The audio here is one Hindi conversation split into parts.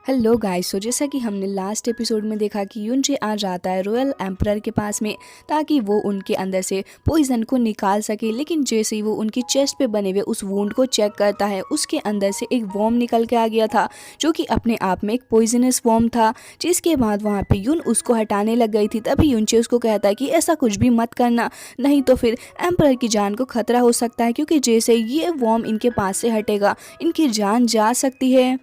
Hello guys. सो जैसा कि हमने लास्ट एपिसोड में देखा कि युनचे आ जाता है रॉयल एम्परर के पास में ताकि वो उनके अंदर से पॉइजन को निकाल सके। लेकिन जैसे ही वो उनकी चेस्ट पे बने हुए उस वुंड को चेक करता है, उसके अंदर से एक वॉर्म निकल के आ गया था जो कि अपने आप में एक पॉइजनस वॉर्म था। जिसके बाद वहाँ पे युन उसको हटाने लग गई थी। तभी युनचे उसको कहता है कि ऐसा कुछ भी मत करना, नहीं तो फिर एम्परर की जान को खतरा हो सकता है, क्योंकि जैसे ये वॉर्म इनके पास से हटेगा इनकी जान जा सकती है।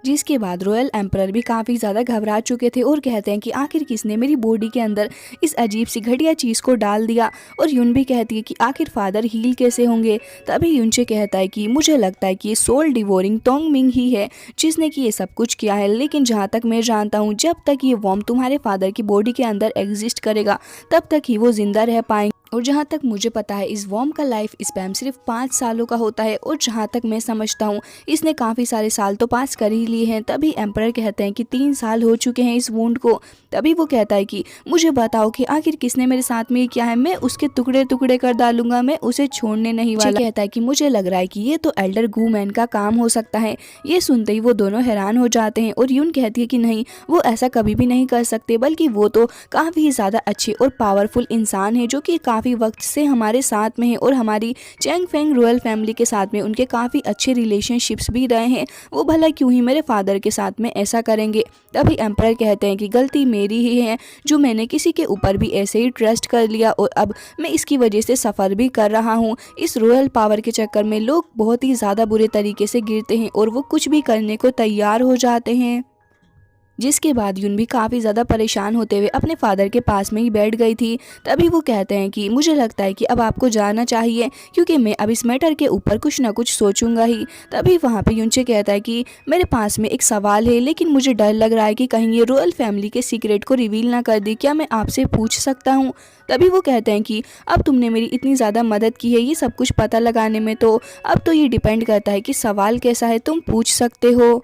जिसके बाद रॉयल एम्परर भी काफ़ी ज़्यादा घबरा चुके थे और कहते हैं कि आखिर किसने मेरी बॉडी के अंदर इस अजीब सी घटिया चीज़ को डाल दिया। और युन भी कहती है कि आखिर फादर हील कैसे होंगे। तभी युनचे कहता है कि मुझे लगता है कि ये सोल डिवोरिंग तोंगमिंग ही है जिसने कि ये सब कुछ किया है। लेकिन जहाँ तक मैं जानता हूँ, जब तक ये वॉर्म तुम्हारे फादर की बॉडी के अंदर एग्जिस्ट करेगा तब तक ही वो जिंदा रह पाएंगे। और जहाँ तक मुझे पता है इस वॉर्म का लाइफ स्पैन सिर्फ 5 सालों का होता है। और जहाँ तक मैं समझता हूँ इसने काफ़ी सारे साल तो पास कर ही लिए हैं। तभी एम्परर कहते हैं कि 3 साल हो चुके हैं इस वुंड को। तभी वो कहता है कि मुझे बताओ कि आखिर किसने मेरे साथ में ये किया है, मैं उसके टुकड़े टुकड़े कर डालूंगा, मैं उसे छोड़ने नहीं वाला। कहता है कि मुझे लग रहा है कि ये तो एल्डर गू मैन का काम हो सकता है। ये सुनते ही वो दोनों हैरान हो जाते हैं और यून कहती है कि नहीं, वो ऐसा कभी भी नहीं कर सकते, बल्कि वो तो काफ़ी ज़्यादा अच्छे और पावरफुल इंसान है जो कि काफ़ी वक्त से हमारे साथ में है और हमारी चैंग फेंग रॉयल फैमिली के साथ में उनके काफ़ी अच्छे रिलेशनशिप्स भी रहे हैं। वो भला क्यों ही मेरे फादर के साथ में ऐसा करेंगे। तभी एम्परर कहते हैं कि गलती मेरी ही है जो मैंने किसी के ऊपर भी ऐसे ही ट्रस्ट कर लिया और अब मैं इसकी वजह से सफ़र भी कर रहा हूँ। इस रॉयल पावर के चक्कर में लोग बहुत ही ज़्यादा बुरे तरीके से गिरते हैं और वो कुछ भी करने को तैयार हो जाते हैं। जिसके बाद युन भी काफ़ी ज़्यादा परेशान होते हुए अपने फादर के पास में ही बैठ गई थी। तभी वो कहते हैं कि मुझे लगता है कि अब आपको जाना चाहिए, क्योंकि मैं अब इस मैटर के ऊपर कुछ ना कुछ सोचूंगा ही। तभी वहाँ पे युनचे कहता है कि मेरे पास में एक सवाल है, लेकिन मुझे डर लग रहा है कि कहीं ये रॉयल फैमिली के सीक्रेट को रिवील ना कर दी, क्या मैं आपसे पूछ सकता हूँ। तभी वो कहते हैं कि अब तुमने मेरी इतनी ज़्यादा मदद की है ये सब कुछ पता लगाने में, तो अब तो ये डिपेंड करता है कि सवाल कैसा है, तुम पूछ सकते हो।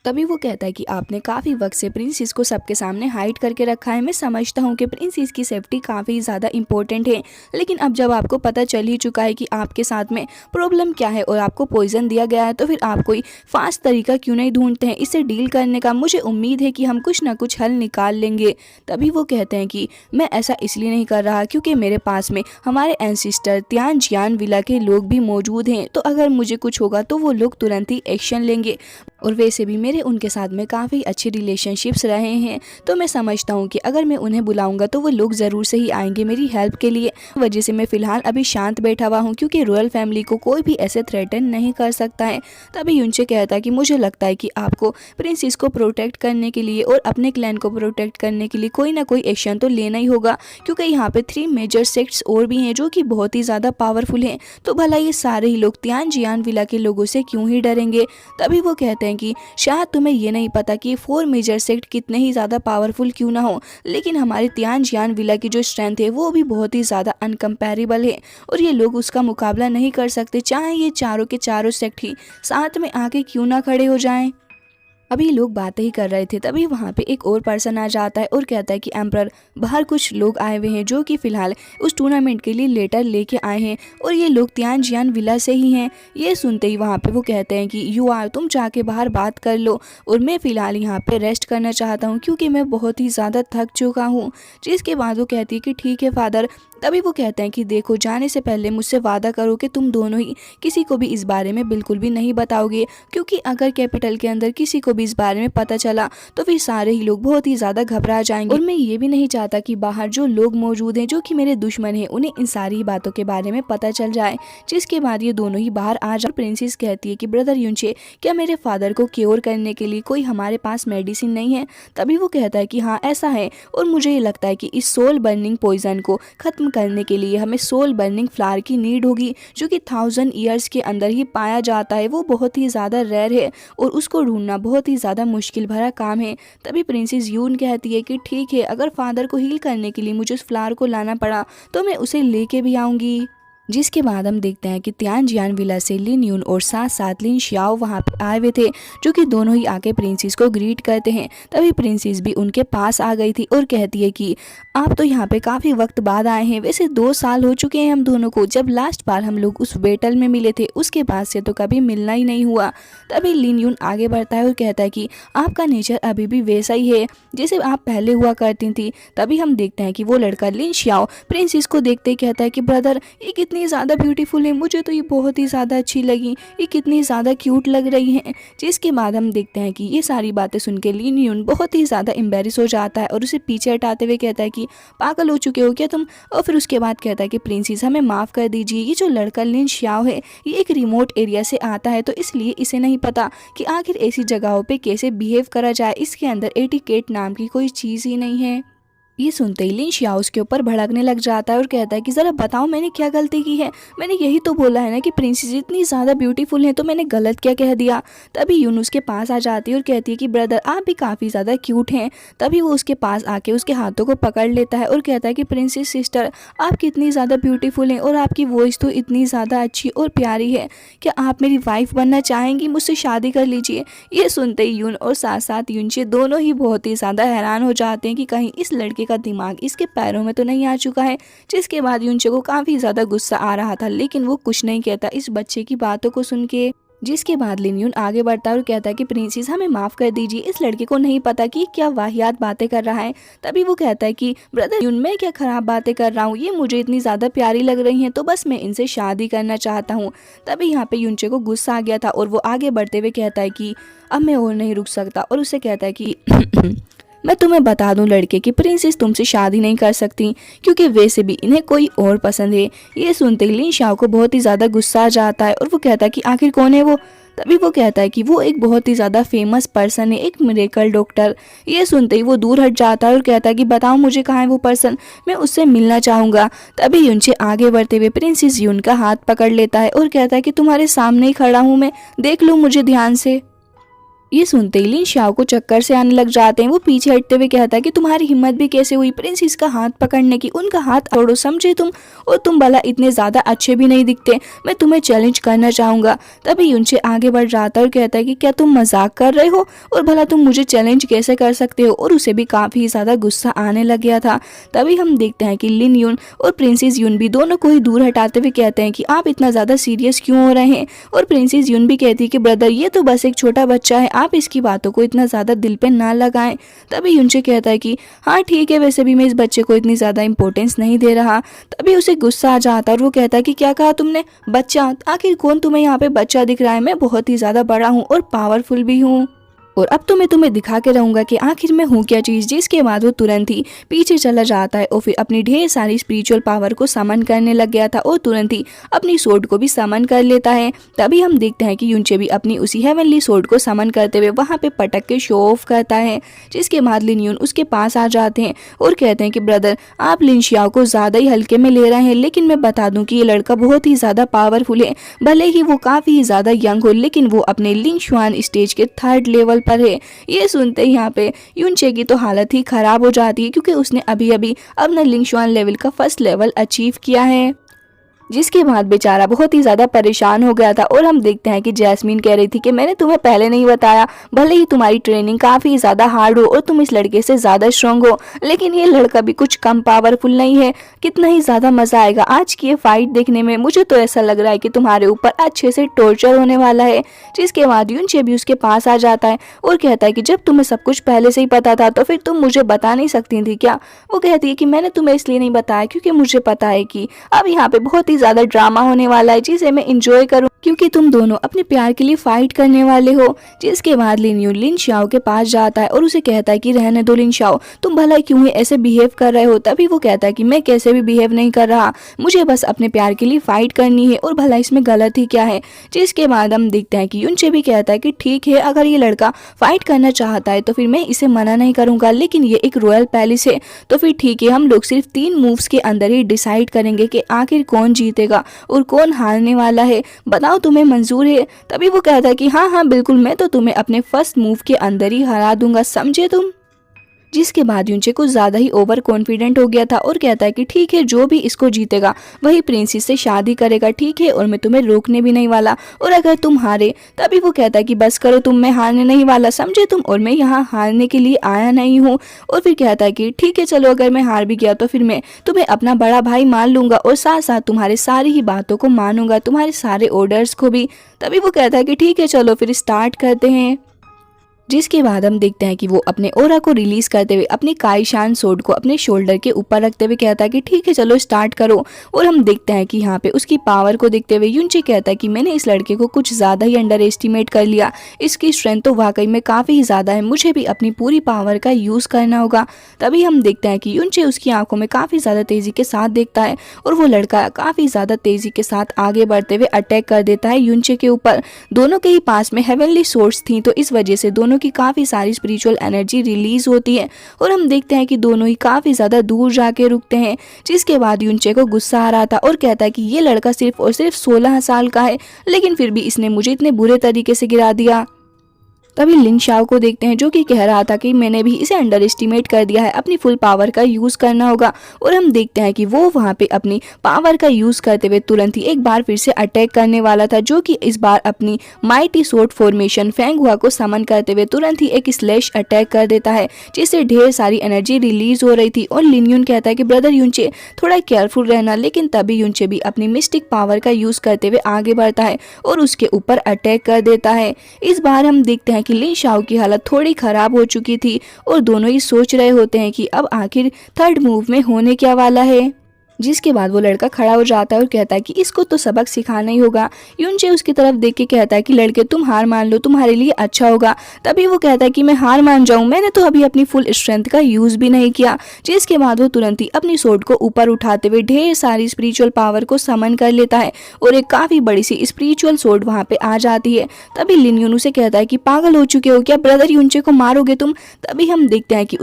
तभी वो कहता है कि आपने काफ़ी वक्त से प्रिंसेस को सबके सामने हाइड करके रखा है। मैं समझता हूँ कि प्रिंसेस की सेफ्टी काफ़ी ज़्यादा इंपॉर्टेंट है, लेकिन अब जब आपको पता चल ही चुका है कि आपके साथ में प्रॉब्लम क्या है और आपको पॉइजन दिया गया है, तो फिर आप कोई फास्ट तरीका क्यों नहीं ढूंढते हैं इससे डील करने का। मुझे उम्मीद है कि हम कुछ ना कुछ हल निकाल लेंगे। तभी वो कहते हैं कि मैं ऐसा इसलिए नहीं कर रहा क्योंकि मेरे पास में हमारे एंसिस्टर त्यान जियान विला के लोग भी मौजूद हैं, तो अगर मुझे कुछ होगा तो वो लोग तुरंत ही एक्शन लेंगे। और वैसे भी मेरे उनके साथ में काफ़ी अच्छे रिलेशनशिप्स रहे हैं, तो मैं समझता हूँ कि अगर मैं उन्हें बुलाऊंगा तो वो लोग ज़रूर से ही आएंगे मेरी हेल्प के लिए। वजह से मैं फ़िलहाल अभी शांत बैठा हुआ हूँ, क्योंकि रॉयल फैमिली को कोई भी ऐसे थ्रेटन नहीं कर सकता है। तभी युनचे कहता है कि मुझे लगता है कि आपको प्रिंसेस को प्रोटेक्ट करने के लिए और अपने क्लैन को प्रोटेक्ट करने के लिए कोई ना कोई एक्शन तो लेना ही होगा, क्योंकि यहाँ पे 3 मेजर सेक्ट्स और भी हैं जो कि बहुत ही ज़्यादा पावरफुल हैं। तो भला ये सारे ही लोग त्यान जियान विला के लोगों से क्यों ही डरेंगे। तभी वो कहते हैं कि शायद तुम्हें ये नहीं पता कि 4 मेजर सेक्ट कितने ही ज़्यादा पावरफुल क्यों ना हो, लेकिन हमारे त्यान जियान विला की जो स्ट्रेंथ है वो भी बहुत ही ज़्यादा अनकम्पेरेबल है और ये लोग उसका मुकाबला नहीं कर सकते, चाहे ये चारों के चारों सेक्ट ही साथ में आके क्यों ना खड़े हो जाएं। अभी लोग बातें ही कर रहे थे, तभी वहाँ पे एक और पर्सन आ जाता है और कहता है कि एम्परर, बाहर कुछ लोग आए हुए हैं जो कि फ़िलहाल उस टूर्नामेंट के लिए लेटर लेके आए हैं और ये लोग त्यान जियान विला से ही हैं। ये सुनते ही वहाँ पे वो कहते हैं कि तुम जाके बाहर बात कर लो और मैं फ़िलहाल यहाँ पे रेस्ट करना चाहता हूँ, क्योंकि मैं बहुत ही ज़्यादा थक चुका हूँ। जिसके बाद वो कहती है कि ठीक है फादर। तभी वो कहते हैं कि देखो, जाने से पहले मुझसे वादा करो कि तुम दोनों ही किसी को भी इस बारे में बिल्कुल भी नहीं बताओगे, क्योंकि अगर कैपिटल के अंदर किसी को भी इस बारे में पता चला तो फिर सारे ही लोग बहुत ही ज़्यादा घबरा जाएंगे। और मैं ये भी नहीं चाहता कि बाहर जो लोग मौजूद हैं जो कि मेरे दुश्मन हैं उन्हें इन सारी बातों के बारे में पता चल जाए। जिसके बाद ये दोनों ही बाहर आ जाए। प्रिंसेस कहती है कि ब्रदर युनचे, क्या मेरे फादर को क्योर करने के लिए कोई हमारे पास मेडिसिन नहीं है। तभी वो कहता है कि हाँ ऐसा है, और मुझे ये लगता है कि इस सोल बर्निंग पॉइजन को ख़त्म करने के लिए हमें सोल बर्निंग फ्लावर की नीड होगी, जो कि 1000 ईयर्स के अंदर ही पाया जाता है। वो बहुत ही ज़्यादा रेयर है और उसको ढूंढना बहुत ही ज़्यादा मुश्किल भरा काम है। तभी प्रिंसेस यून कहती है कि ठीक है, अगर फादर को हील करने के लिए मुझे उस फ्लावर को लाना पड़ा तो मैं उसे लेके भी आऊँगी। जिसके बाद हम देखते हैं कि तियानजियान विला से लिन यून और साथ साथ लिन शियाओ वहाँ पे आए हुए थे, जो कि दोनों ही आके प्रिंसेस को ग्रीट करते हैं। तभी प्रिंसेस भी उनके पास आ गई थी और कहती है कि आप तो यहाँ पे काफ़ी वक्त बाद आए हैं, वैसे 2 साल हो चुके हैं हम दोनों को, जब लास्ट बार हम लोग उस बेटल में मिले थे उसके बाद से तो कभी मिलना ही नहीं हुआ। तभी लिन यून आगे बढ़ता है और कहता है कि आपका नेचर अभी भी वैसा ही है जैसे आप पहले हुआ करती थी। तभी हम देखते हैं कि वो लड़का लिन शियाओ प्रिंसेस को देखते ही कहता है कि ब्रदर ये कितनी ज़्यादा ब्यूटीफुल है, मुझे तो ये बहुत ही ज़्यादा अच्छी लगी, ये कितनी ज़्यादा क्यूट लग रही हैं। जिसके बाद हम देखते हैं कि ये सारी बातें सुन के लिन यून बहुत ही ज़्यादा एम्बेरस हो जाता है और उसे पीछे हटाते हुए कहता है कि पागल हो चुके हो क्या तुम। और फिर उसके बाद कहता है कि प्रिंसेस हमें माफ़ कर दीजिए, ये जो लड़का लिन शियाओ है ये एक रिमोट एरिया से आता है तो इसलिए इसे नहीं पता कि आखिर ऐसी जगहों पे कैसे बिहेव करा जाए, इसके अंदर एटिकेट नाम की कोई चीज़ ही नहीं है। ये सुनते ही लिन शियाओ उसके ऊपर भड़कने लग जाता है और कहता है कि ज़रा बताओ मैंने क्या गलती की है, मैंने यही तो बोला है ना कि प्रिंसेस इतनी ज़्यादा ब्यूटीफुल है, तो मैंने गलत क्या कह दिया। तभी यून उसके पास आ जाती है और कहती है कि ब्रदर आप भी काफ़ी ज़्यादा क्यूट हैं। तभी वो उसके पास आके उसके हाथों को पकड़ लेता है और कहता है कि प्रिंसेस सिस्टर आप कितनी ज़्यादा ब्यूटीफुल हैं और आपकी वॉइस तो इतनी ज़्यादा अच्छी और प्यारी है, क्या आप मेरी वाइफ बनना चाहेंगी, मुझसे शादी कर लीजिए। ये सुनते ही यून और साथ साथ यूनचे दोनों ही बहुत ही ज़्यादा हैरान हो जाते हैं कि कहीं इस लड़के का दिमाग इसके पैरों में तो नहीं आ चुका है। जिसके बाद यूनचे को काफ़ी ज़्यादा गुस्सा आ रहा था, लेकिन वो कुछ नहीं कहता इस बच्चे की बातों को सुन के। जिसके बाद लिन यून आगे बढ़ता है और कहता है कि प्रिंसेस हमें माफ़ कर दीजिए, इस लड़के को नहीं पता कि क्या वाहियात बातें कर रहा है। तभी वो कहता है कि ब्रदर यून मैं क्या ख़राब बातें कर रहा हूँ, ये मुझे इतनी ज़्यादा प्यारी लग रही हैं तो बस मैं इनसे शादी करना चाहता हूँ। तभी यहाँ पे यूनचे को गुस्सा आ गया था और वो आगे बढ़ते हुए कहता है कि अब मैं और नहीं रुक सकता और उससे कहता है कि मैं तुम्हें बता दूं लड़के की प्रिंसेस तुमसे शादी नहीं कर सकती क्योंकि वैसे भी इन्हें कोई और पसंद है। ये सुनते ही लिन शियाओ को बहुत ही ज़्यादा गुस्सा आ जाता है और वो कहता है कि आखिर कौन है वो। तभी वो कहता है कि वो एक बहुत ही ज़्यादा फेमस पर्सन है, एक मिरेकल डॉक्टर। ये सुनते ही वो दूर हट जाता है और कहता है कि बताओ मुझे कहाँ है वो पर्सन, मैं उससे मिलना चाहूँगा। तभी यूनचे आगे बढ़ते हुए प्रिंसेस यून का हाथ पकड़ लेता है और कहता है कि तुम्हारे सामने ही खड़ा हूँ मैं, देख लो मुझे ध्यान से। ये सुनते ही लिन शियाओ को चक्कर से आने लग जाते हैं। वो पीछे हटते हुए कहता है कि तुम्हारी हिम्मत भी कैसे हुई प्रिंसेस का हाथ पकड़ने की, उनका हाथ छोड़ो समझे तुम, और तुम भला इतने ज़्यादा अच्छे भी नहीं दिखते, मैं तुम्हें चैलेंज करना चाहूँगा। तभी यूनचे आगे बढ़ जाता है और कहता है कि क्या तुम मजाक कर रहे हो और भला तुम मुझे चैलेंज कैसे कर सकते हो, और उसे भी काफ़ी ज़्यादा गुस्सा आने लग गया था। तभी हम देखते हैं कि लिन यून और प्रिंसेस यून भी दोनों को ही दूर हटाते हुए कहते हैं कि आप इतना ज़्यादा सीरियस क्यों हो रहे हैं। और प्रिंसेस यून भी कहती है कि ब्रदर ये तो बस एक छोटा बच्चा है, आप इसकी बातों को इतना ज़्यादा दिल पे ना लगाएं। तभी यूनचे कहता है कि हाँ ठीक है, वैसे भी मैं इस बच्चे को इतनी ज़्यादा इंपॉर्टेंस नहीं दे रहा। तभी उसे गुस्सा आ जाता है और वो कहता है कि क्या कहा तुमने, बच्चा, आखिर कौन तुम्हें यहाँ पे बच्चा दिख रहा है, मैं बहुत ही ज़्यादा बड़ा हूँ और पावरफुल भी हूँ और अब तो मैं तुम्हें दिखा के रहूंगा कि आखिर मैं हूँ क्या चीज़। जिसके बाद वो तुरंत ही पीछे चला जाता है और फिर अपनी ढेर सारी स्पिरिचुअल पावर को समन करने लग गया था और तुरंत ही अपनी सोर्ड को भी समन कर लेता है। तभी हम देखते हैं कि यूनचे भी अपनी उसी हेवनली सोर्ड को समन करते हुए वहाँ पे पटक के शो ऑफ करता है। जिसके बाद लिन यून उसके पास आ जाते हैं और कहते हैं कि ब्रदर आप लिन शियाओ को ज़्यादा ही हल्के में ले रहे हैं, लेकिन मैं बता दूँ कि ये लड़का बहुत ही ज़्यादा पावरफुल है। भले ही वो काफ़ी ज़्यादा यंग हो, लेकिन वो अपने लिन शुआन स्टेज के 3rd लेवल पर है। ये सुनते ही यहाँ पे यूनचे की तो हालत ही खराब हो जाती है क्योंकि उसने अभी अभी अपना लिंगशुआन लेवल का 1st लेवल अचीव किया है। जिसके बाद बेचारा बहुत ही ज़्यादा परेशान हो गया था और हम देखते हैं कि जैस्मीन कह रही थी कि मैंने तुम्हें पहले नहीं बताया, भले ही तुम्हारी ट्रेनिंग काफ़ी ज़्यादा हार्ड हो और तुम इस लड़के से ज़्यादा स्ट्रॉन्ग हो, लेकिन ये लड़का भी कुछ कम पावरफुल नहीं है। कितना ही ज़्यादा मज़ा आएगा आज की ये फाइट देखने में, मुझे तो ऐसा लग रहा है कि तुम्हारे ऊपर अच्छे से टॉर्चर होने वाला है। जिसके बाद यूनचे भी उसके पास आ जाता है और कहता है कि जब तुम्हें सब कुछ पहले से ही पता था तो फिर तुम मुझे बता नहीं सकती थी क्या। वो कहती है कि मैंने तुम्हें इसलिए नहीं बताया क्योंकि मुझे पता है कि अब यहाँ पे बहुत ही ज़्यादा ड्रामा होने वाला है जिसे मैं इंजॉय करूं, क्योंकि तुम दोनों अपने प्यार के लिए फाइट करने वाले हो। जिसके बाद लिन यून लिन शियाओ के पास जाता है और उसे कहता है कि रहने दो लिन शियाओ, तुम भला क्यों ऐसे बिहेव कर रहे हो। तभी वो कहता है कि मैं कैसे भी बिहेव नहीं कर रहा, मुझे बस अपने प्यार के लिए फाइट करनी है और भला इसमें गलत ही क्या है। जिसके बाद हम देखते हैं कि यूनचे भी कहता है कि ठीक है, अगर ये लड़का फाइट करना चाहता है तो फिर मैं इसे मना नहीं करूंगा, लेकिन ये एक रॉयल पैलेस है तो फिर ठीक है, हम लोग सिर्फ 3 मूव्स के अंदर ही डिसाइड करेंगे कि आखिर कौन जीतेगा और कौन हारने वाला है, बताओ तुम्हें मंजूर है। तभी वो कहता है कि हाँ हाँ बिल्कुल, मैं तो तुम्हें अपने 1st मूव के अंदर ही हरा दूंगा, समझे तुम। जिसके बाद युनचे कुछ ज़्यादा ही ओवर कॉन्फिडेंट हो गया था और कहता है कि ठीक है, जो भी इसको जीतेगा वही प्रिंसेस से शादी करेगा, ठीक है, और मैं तुम्हें रोकने भी नहीं वाला। और अगर तुम हारे, तभी वो कहता है कि बस करो तुम, मैं हारने नहीं वाला, समझे तुम, और मैं यहाँ हारने के लिए आया नहीं हूँ। और फिर कहता है कि ठीक है चलो, अगर मैं हार भी गया तो फिर मैं तुम्हें अपना बड़ा भाई मान लूंगा और साथ साथ तुम्हारे सारी ही बातों को मानूंगा, तुम्हारे सारे ऑर्डर्स को भी। तभी वो कहता है कि ठीक है चलो फिर स्टार्ट करते हैं। जिसके बाद हम देखते हैं कि वो अपने ओरा को रिलीज करते हुए अपनी काईशान सोड को अपने शोल्डर के ऊपर रखते हुए कहता है कि ठीक है चलो स्टार्ट करो। और हम देखते हैं कि यहाँ पे उसकी पावर को देखते हुए युनचे कहता है कि मैंने इस लड़के को कुछ ज़्यादा ही अंडर एस्टिमेट कर लिया, इसकी स्ट्रेंथ तो वाकई में काफ़ी ही ज़्यादा है, मुझे भी अपनी पूरी पावर का यूज़ करना होगा। तभी हम देखते हैं कि युनचे उसकी आंखों में काफ़ी ज़्यादा तेज़ी के साथ देखता है और वो लड़का काफ़ी ज़्यादा तेज़ी के साथ आगे बढ़ते हुए अटैक कर देता है युनचे के ऊपर। दोनों के ही पास में हेवनली सोर्स थी, तो इस वजह से दोनों की काफी सारी स्पिरिचुअल एनर्जी रिलीज होती है और हम देखते हैं कि दोनों ही काफी ज्यादा दूर जाके रुकते हैं। जिसके बाद युनचे को गुस्सा आ रहा था और कहता है कि ये लड़का सिर्फ और सिर्फ 16 साल का है, लेकिन फिर भी इसने मुझे इतने बुरे तरीके से गिरा दिया। तभी लिन शाओ को देखते हैं जो कि कह रहा था कि मैंने भी इसे अंडर एस्टिमेट कर दिया है, अपनी फुल पावर का यूज़ करना होगा। और हम देखते हैं कि वो वहाँ पे अपनी पावर का यूज़ करते हुए तुरंत ही एक बार फिर से अटैक करने वाला था, जो कि इस बार अपनी माइटी सोर्ड फॉर्मेशन फेंग हुआ को समन करते हुए तुरंत ही एक स्लैश अटैक कर देता है, जिससे ढेर सारी एनर्जी रिलीज हो रही थी। और लिन युन कहता है कि ब्रदर युनचे थोड़ा केयरफुल रहना, लेकिन तभी युनचे भी अपनी मिस्टिक पावर का यूज़ करते हुए आगे बढ़ता है और उसके ऊपर अटैक कर देता है। इस बार हम देखते हैं कि लिन शाओ की हालत थोड़ी खराब हो चुकी थी और दोनों ही सोच रहे होते हैं कि अब आखिर थर्ड मूव में होने क्या वाला है। जिसके बाद वो लड़का खड़ा हो जाता है और कहता है कि इसको तो सबक सिखाना ही होगा। युनचे उसकी तरफ देख के कहता है कि लड़के तुम हार मान लो, तुम्हारे लिए अच्छा होगा। तभी वो कहता है कि मैं हार मान जाऊं, मैंने तो अभी अपनी फुल स्ट्रेंथ का यूज भी नहीं किया। जिसके बाद वो तुरंत ही अपनी सोर्ड को ऊपर उठाते हुए ढेर सारी स्पिरिचुअल पावर को समन कर लेता है और एक काफी बड़ी सी स्पिरिचुअल सोर्ड वहाँ पे आ जाती है। तभी लिन युन उसे कहता है कि पागल हो चुके हो क्या ब्रदर, युनचे को मारोगे तुम। तभी हम देखते हैं कि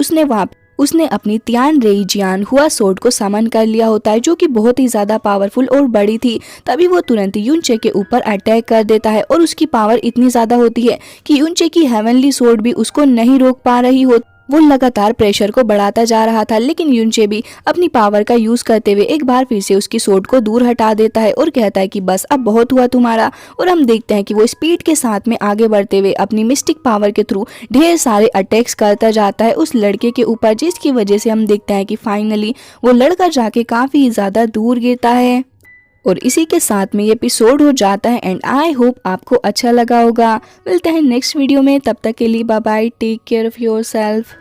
उसने अपनी त्यान रेई जियान हुआ सोर्ड को समन कर लिया होता है, जो कि बहुत ही ज्यादा पावरफुल और बड़ी थी। तभी वो तुरंत युनचे के ऊपर अटैक कर देता है और उसकी पावर इतनी ज्यादा होती है कि युनचे की हेवनली सोर्ड भी उसको नहीं रोक पा रही हो। वो लगातार प्रेशर को बढ़ाता जा रहा था, लेकिन युनचे भी अपनी पावर का यूज करते हुए एक बार फिर से उसकी सोर्ड को दूर हटा देता है और कहता है कि बस अब बहुत हुआ तुम्हारा। और हम देखते हैं कि वो स्पीड के साथ में आगे बढ़ते हुए अपनी मिस्टिक पावर के थ्रू ढेर सारे अटैक्स करता जाता है उस लड़के के ऊपर, जिसकी वजह से हम देखते हैं कि फाइनली वो लड़का जाके काफी ज्यादा दूर गिरता है। और इसी के साथ में ये एपिसोड हो जाता है एंड आई होप आपको अच्छा लगा होगा। मिलते हैं नेक्स्ट वीडियो में, तब तक के लिए bye bye, take care of yourself.